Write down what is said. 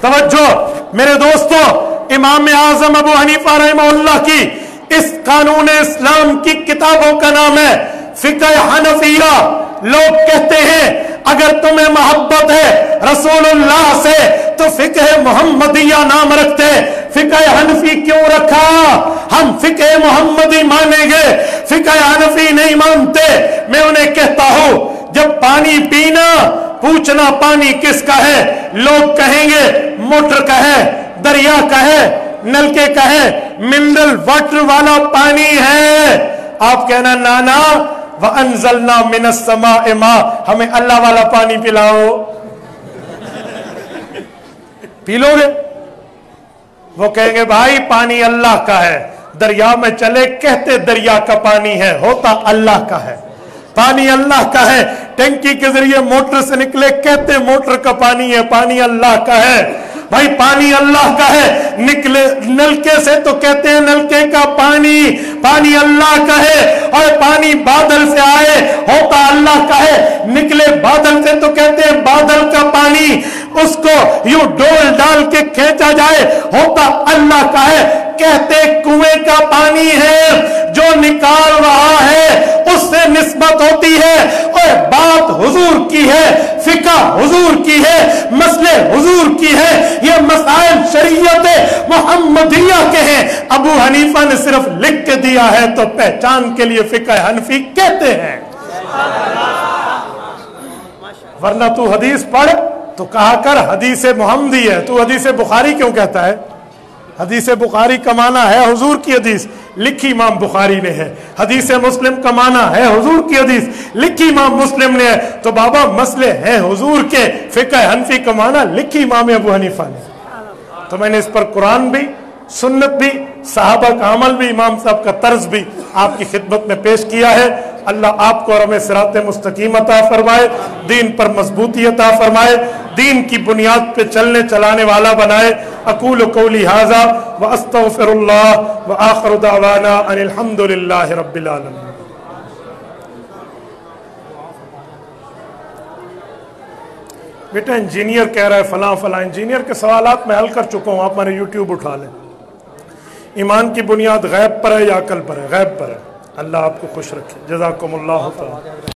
توجہ میرے دوستوں، امام اعظم ابو حنیفہ رحمہ اللہ کی اس قانون اسلام کی کتابوں کا نام ہے فقہ حنفیہ۔ لوگ کہتے ہیں اگر تمہیں محبت ہے رسول اللہ سے تو فقہ محمدیہ نام رکھتے، فقہ حنفی کیوں رکھا؟ ہم فقہ محمدی مانیں گے، فقہ حنفی نہیں مانتے۔ میں انہیں کہتا ہوں جب پانی پینا پوچھنا پانی کس کا ہے، لوگ کہیں گے موٹر کا ہے، دریا کا ہے، نلکے کا ہے، منرل واٹر والا پانی ہے۔ آپ کہنا نانا وَأَنزَلْنَا مِنَ السَّمَاءِ مَاءً، ہمیں اللہ والا پانی پلاؤ، پی لو گے؟ وہ کہیں گے بھائی پانی اللہ کا ہے، دریا میں چلے کہتے دریا کا پانی ہے، ہوتا اللہ کا ہے۔ پانی اللہ کا ہے، ٹینکی کے ذریعے موٹر سے نکلے کہتے موٹر کا پانی ہے، پانی اللہ کا ہے۔ بھائی پانی اللہ کا ہے، نکلے نلکے سے تو کہتے ہیں نلکے کا پانی، پانی اللہ کا ہے۔ اور پانی بادل سے آئے ہوتا اللہ کا ہے، نکلے بادل سے تو کہتے ہیں بادل کا پانی، اس کو یوں ڈول ڈال کے کھینچا جائے ہوتا اللہ کا ہے، کہتے کنویں کا پانی ہے، جو نکال رہا ہے اس سے نسبت ہوتی ہے۔ اور بات حضور کی ہے، فقہ حضور کی ہے، مسئلے حضور کی ہے، یہ مسائل شریعت محمدیہ کے ہیں۔ ابو حنیفہ نے صرف لکھ کے دیا ہے تو پہچان کے لیے فقہ حنفی کہتے ہیں، ورنہ تو حدیث پڑھ تو کہا کر حدیث محمدی ہے، تو حدیث بخاری کیوں کہتا ہے؟ حدیث بخاری کا معنی ہے حضور کی حدیث، لکھی امام بخاری نے ہے۔ حدیث مسلم کا معنی ہے حضور کی حدیث، لکھی امام مسلم نے ہے۔ تو بابا مسئلے ہیں حضور کے، فقہ حنفی کا معنی لکھی امام ابو حنیفہ نے۔ تو میں نے اس پر قرآن بھی، سنت بھی، صحابہ کا عمل بھی، امام صاحب کا طرز بھی آپ کی خدمت میں پیش کیا ہے۔ اللہ آپ کو اور ہمیں صراط مستقیم عطا فرمائے، دین پر مضبوطی عطا فرمائے، دین کی بنیاد پہ چلنے چلانے والا بنائے۔ اقول قولی ھذا واستغفر اللہ وآخر دعوانا ان الحمد للہ رب العالمین۔ بیٹا انجینئر کہہ رہا ہے فلاں فلاں، انجینئر کے سوالات میں حل کر چکا ہوں، آپ میرے یوٹیوب اٹھا لیں۔ ایمان کی بنیاد غیب پر ہے یا عقل پر ہے؟ غیب پر ہے۔ اللہ آپ کو خوش رکھے، جزاکم اللہ تعالی۔